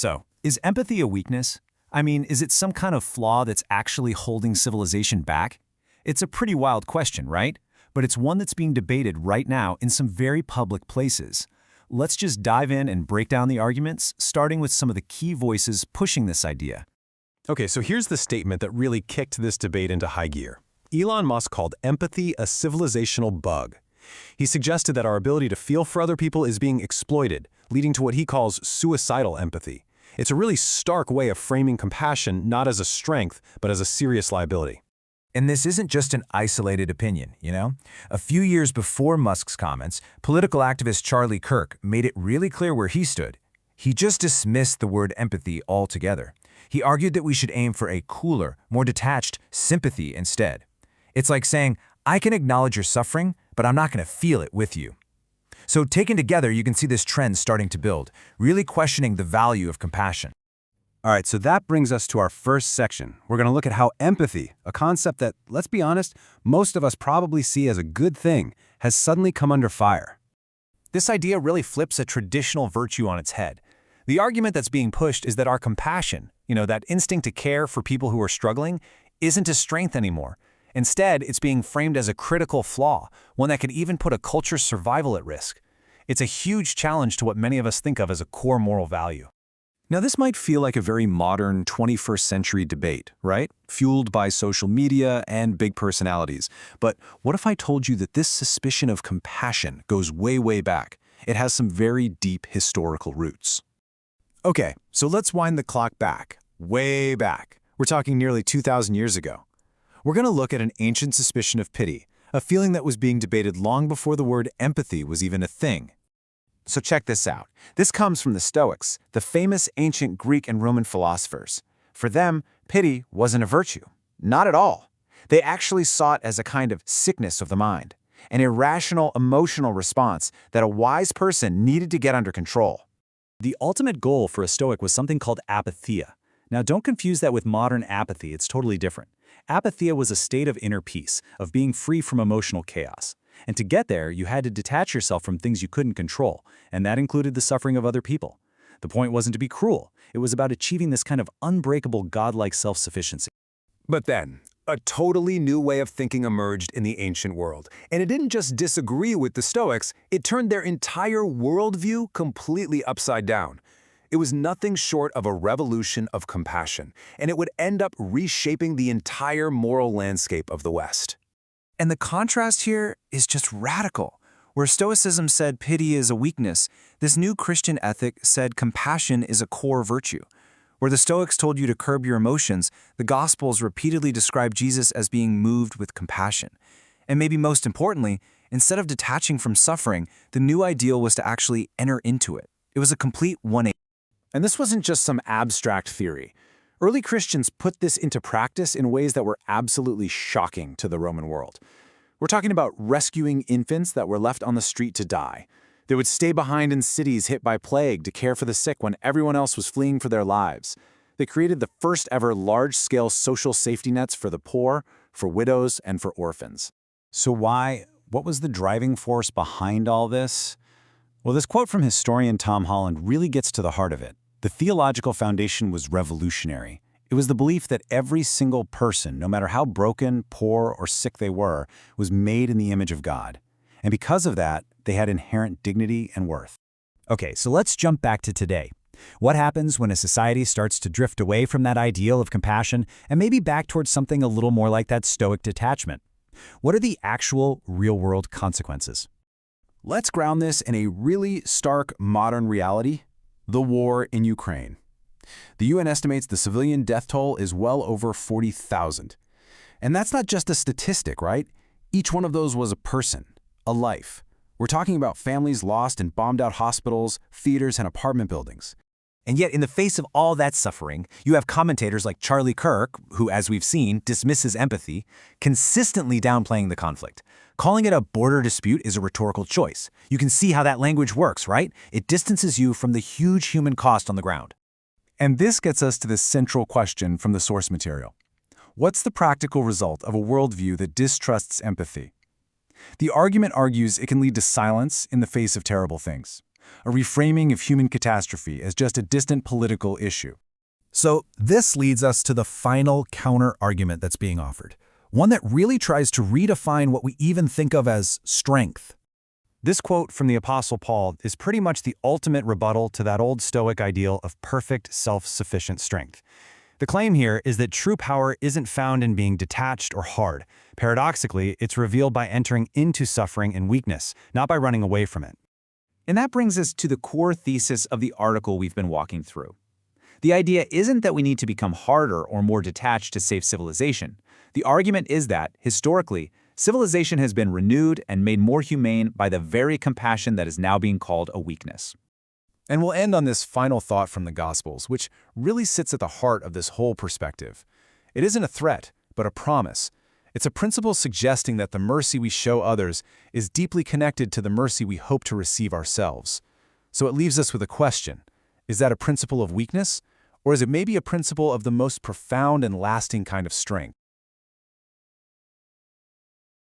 So, is empathy a weakness? I mean, is it some kind of flaw that's actually holding civilization back? It's a pretty wild question, right? But it's one that's being debated right now in some very public places. Let's just dive in and break down the arguments, starting with some of the key voices pushing this idea. Okay, so here's the statement that really kicked this debate into high gear. Elon Musk called empathy a civilizational bug. He suggested that our ability to feel for other people is being exploited, leading to what he calls suicidal empathy. It's a really stark way of framing compassion not as a strength, but as a serious liability. And this isn't just an isolated opinion, you know? A few years before Musk's comments, political activist Charlie Kirk made it really clear where he stood. He just dismissed the word empathy altogether. He argued that we should aim for a cooler, more detached sympathy instead. It's like saying, I can acknowledge your suffering, but I'm not going to feel it with you. So taken together, you can see this trend starting to build, really questioning the value of compassion. All right, so that brings us to our first section. We're going to look at how empathy, a concept that, let's be honest, most of us probably see as a good thing, has suddenly come under fire. This idea really flips a traditional virtue on its head. The argument that's being pushed is that our compassion, that instinct to care for people who are struggling, isn't a strength anymore. Instead, it's being framed as a critical flaw, one that could even put a culture's survival at risk. It's a huge challenge to what many of us think of as a core moral value. Now, this might feel like a very modern 21st century debate, right? Fueled by social media and big personalities. But what if I told you that this suspicion of compassion goes way, way back? It has some very deep historical roots. Okay, so let's wind the clock back, way back. We're talking nearly 2,000 years ago. We're going to look at an ancient suspicion of pity, a feeling that was being debated long before the word empathy was even a thing. So check this out. This comes from the Stoics, the famous ancient Greek and Roman philosophers. For them, pity wasn't a virtue. Not at all. They actually saw it as a kind of sickness of the mind, an irrational emotional response that a wise person needed to get under control. The ultimate goal for a Stoic was something called apatheia. Now, don't confuse that with modern apathy. It's totally different. Apatheia was a state of inner peace, of being free from emotional chaos. And to get there, you had to detach yourself from things you couldn't control, and that included the suffering of other people. The point wasn't to be cruel. It was about achieving this kind of unbreakable godlike self-sufficiency. But then, a totally new way of thinking emerged in the ancient world. And it didn't just disagree with the Stoics, it turned their entire worldview completely upside down. It was nothing short of a revolution of compassion, and it would end up reshaping the entire moral landscape of the West. And the contrast here is just radical. Where Stoicism said pity is a weakness, this new Christian ethic said compassion is a core virtue. Where the Stoics told you to curb your emotions, the Gospels repeatedly describe Jesus as being moved with compassion. And maybe most importantly, instead of detaching from suffering, the new ideal was to actually enter into it. It was a complete 180. And this wasn't just some abstract theory. Early Christians put this into practice in ways that were absolutely shocking to the Roman world. We're talking about rescuing infants that were left on the street to die. They would stay behind in cities hit by plague to care for the sick when everyone else was fleeing for their lives. They created the first ever large-scale social safety nets for the poor, for widows, and for orphans. So what was the driving force behind all this? Well, this quote from historian Tom Holland really gets to the heart of it. The theological foundation was revolutionary. It was the belief that every single person, no matter how broken, poor, or sick they were, was made in the image of God. And because of that, they had inherent dignity and worth. Okay, so let's jump back to today. What happens when a society starts to drift away from that ideal of compassion and maybe back towards something a little more like that Stoic detachment? What are the actual real-world consequences? Let's ground this in a really stark modern reality: the war in Ukraine. The UN estimates the civilian death toll is well over 40,000. And that's not just a statistic, right? Each one of those was a person, a life. We're talking about families lost in bombed-out hospitals, theaters, and apartment buildings. And yet, in the face of all that suffering, you have commentators like Charlie Kirk, who, as we've seen, dismisses empathy, consistently downplaying the conflict. Calling it a border dispute is a rhetorical choice. You can see how that language works, right? It distances you from the huge human cost on the ground. And this gets us to the central question from the source material. What's the practical result of a worldview that distrusts empathy? The argument argues it can lead to silence in the face of terrible things. a reframing of human catastrophe as just a distant political issue. So this leads us to the final counter-argument that's being offered, one that really tries to redefine what we even think of as strength. This quote from the Apostle Paul is pretty much the ultimate rebuttal to that old Stoic ideal of perfect self-sufficient strength. The claim here is that true power isn't found in being detached or hard. Paradoxically, it's revealed by entering into suffering and weakness, not by running away from it. And that brings us to the core thesis of the article we've been walking through. The idea isn't that we need to become harder or more detached to save civilization. The argument is that, historically, civilization has been renewed and made more humane by the very compassion that is now being called a weakness. And we'll end on this final thought from the Gospels, which really sits at the heart of this whole perspective. It isn't a threat, but a promise. It's a principle suggesting that the mercy we show others is deeply connected to the mercy we hope to receive ourselves. So it leaves us with a question. Is that a principle of weakness? Or is it maybe a principle of the most profound and lasting kind of strength?